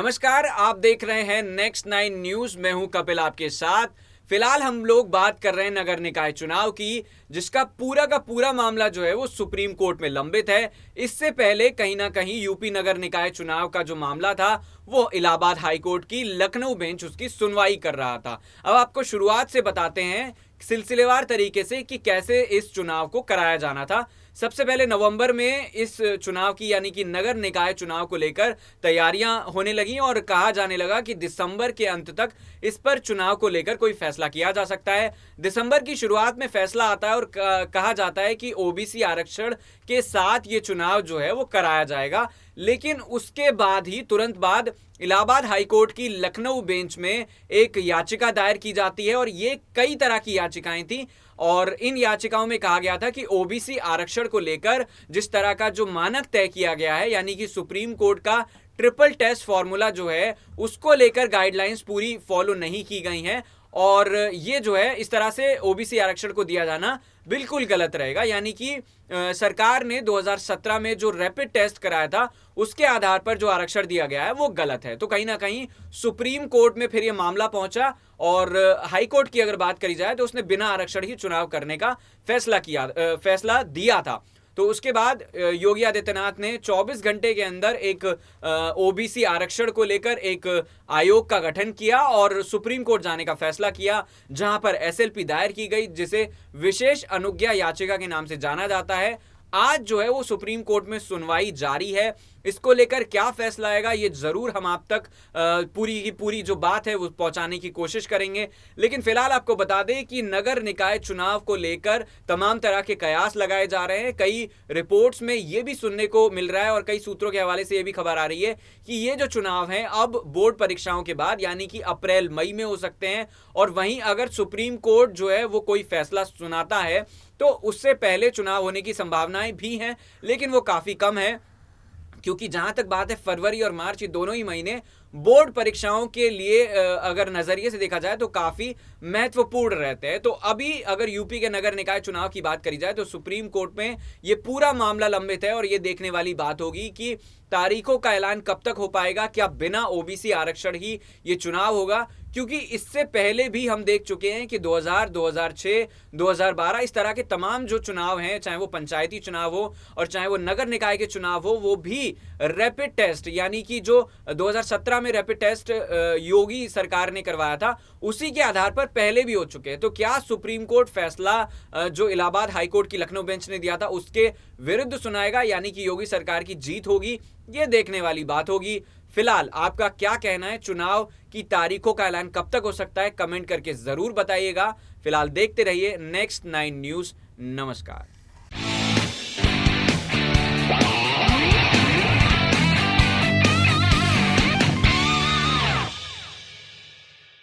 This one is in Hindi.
नमस्कार, आप देख रहे हैं नेक्स्ट नाइन न्यूज। मैं हूं कपिल आपके साथ। फिलहाल हम लोग बात कर रहे हैं नगर निकाय चुनाव की, जिसका पूरा का पूरा मामला जो है वो सुप्रीम कोर्ट में लंबित है। इससे पहले कहीं ना कहीं यूपी नगर निकाय चुनाव का जो मामला था वो इलाहाबाद हाई कोर्ट की लखनऊ बेंच उसकी सुनवाई कर रहा था। अब आपको शुरुआत से बताते हैं सिलसिलेवार तरीके से कि कैसे इस चुनाव को कराया जाना था। सबसे पहले नवंबर में इस चुनाव की यानी कि नगर निकाय चुनाव को लेकर तैयारियां होने लगी और कहा जाने लगा कि दिसंबर के अंत तक इस पर चुनाव को लेकर कोई फैसला किया जा सकता है। दिसंबर की शुरुआत में फैसला आता है और कहा जाता है कि ओबीसी आरक्षण के साथ ये चुनाव जो है वो कराया जाएगा। लेकिन उसके बाद ही तुरंत बाद इलाहाबाद हाईकोर्ट की लखनऊ बेंच में एक याचिका दायर की जाती है और ये कई तरह की याचिकाएं थी और इन याचिकाओं में कहा गया था कि ओबीसी आरक्षण को लेकर जिस तरह का जो मानक तय किया गया है यानी कि सुप्रीम कोर्ट का ट्रिपल टेस्ट फॉर्मूला जो है उसको लेकर गाइडलाइंस पूरी फॉलो नहीं की गई हैं और ये जो है इस तरह से ओबीसी आरक्षण को दिया जाना बिल्कुल गलत रहेगा। यानी कि सरकार ने 2017 में जो रैपिड टेस्ट कराया था उसके आधार पर जो आरक्षण दिया गया है वो गलत है। तो कहीं ना कहीं सुप्रीम कोर्ट में फिर ये मामला पहुंचा और हाई कोर्ट की अगर बात करी जाए तो उसने बिना आरक्षण ही चुनाव करने का फैसला दिया था। तो उसके बाद योगी आदित्यनाथ ने 24 घंटे के अंदर एक ओबीसी आरक्षण को लेकर एक आयोग का गठन किया और सुप्रीम कोर्ट जाने का फैसला किया, जहां पर एसएलपी दायर की गई जिसे विशेष अनुज्ञा याचिका के नाम से जाना जाता है। आज जो है वो सुप्रीम कोर्ट में सुनवाई जारी है। इसको लेकर क्या फैसला आएगा ये जरूर हम आप तक पूरी की पूरी जो बात है वो पहुंचाने की कोशिश करेंगे। लेकिन फिलहाल आपको बता दें कि नगर निकाय चुनाव को लेकर तमाम तरह के कयास लगाए जा रहे हैं। कई रिपोर्ट्स में ये भी सुनने को मिल रहा है और कई सूत्रों के हवाले से ये भी खबर आ रही है कि ये जो चुनाव है अब बोर्ड परीक्षाओं के बाद यानी कि अप्रैल मई में हो सकते हैं। और वहीं अगर सुप्रीम कोर्ट जो है वो कोई फैसला सुनाता है तो उससे पहले चुनाव होने की संभावनाएं भी हैं, लेकिन वो काफी कम है क्योंकि जहां तक बात है फरवरी और मार्च ये दोनों ही महीने बोर्ड परीक्षाओं के लिए अगर नजरिए से देखा जाए तो काफी महत्वपूर्ण रहते हैं। तो अभी अगर यूपी के नगर निकाय चुनाव की बात करी जाए तो सुप्रीम कोर्ट में ये पूरा मामला लंबित है और ये देखने वाली बात होगी कि तारीखों का ऐलान कब तक हो पाएगा। क्या बिना ओबीसी आरक्षण ही ये चुनाव होगा? क्योंकि इससे पहले भी हम देख चुके हैं कि 2000, 2006, 2012 इस तरह के तमाम जो चुनाव हैं, चाहे वो पंचायती चुनाव हो और चाहे वो नगर निकाय के चुनाव हो, वो भी रैपिड टेस्ट यानी कि जो 2017 में रैपिड टेस्ट योगी सरकार ने करवाया था उसी के आधार पर पहले भी हो चुके हैं। तो क्या सुप्रीम कोर्ट फैसला जो इलाहाबाद हाई कोर्ट की लखनऊ बेंच ने दिया था उसके विरुद्ध सुनाएगा यानी कि योगी सरकार की जीत होगी? ये देखने वाली बात होगी। फिलहाल आपका क्या कहना है, चुनाव की तारीखों का ऐलान कब तक हो सकता है? कमेंट करके जरूर बताइएगा। फिलहाल देखते रहिए नेक्स्ट नाइन न्यूज। नमस्कार।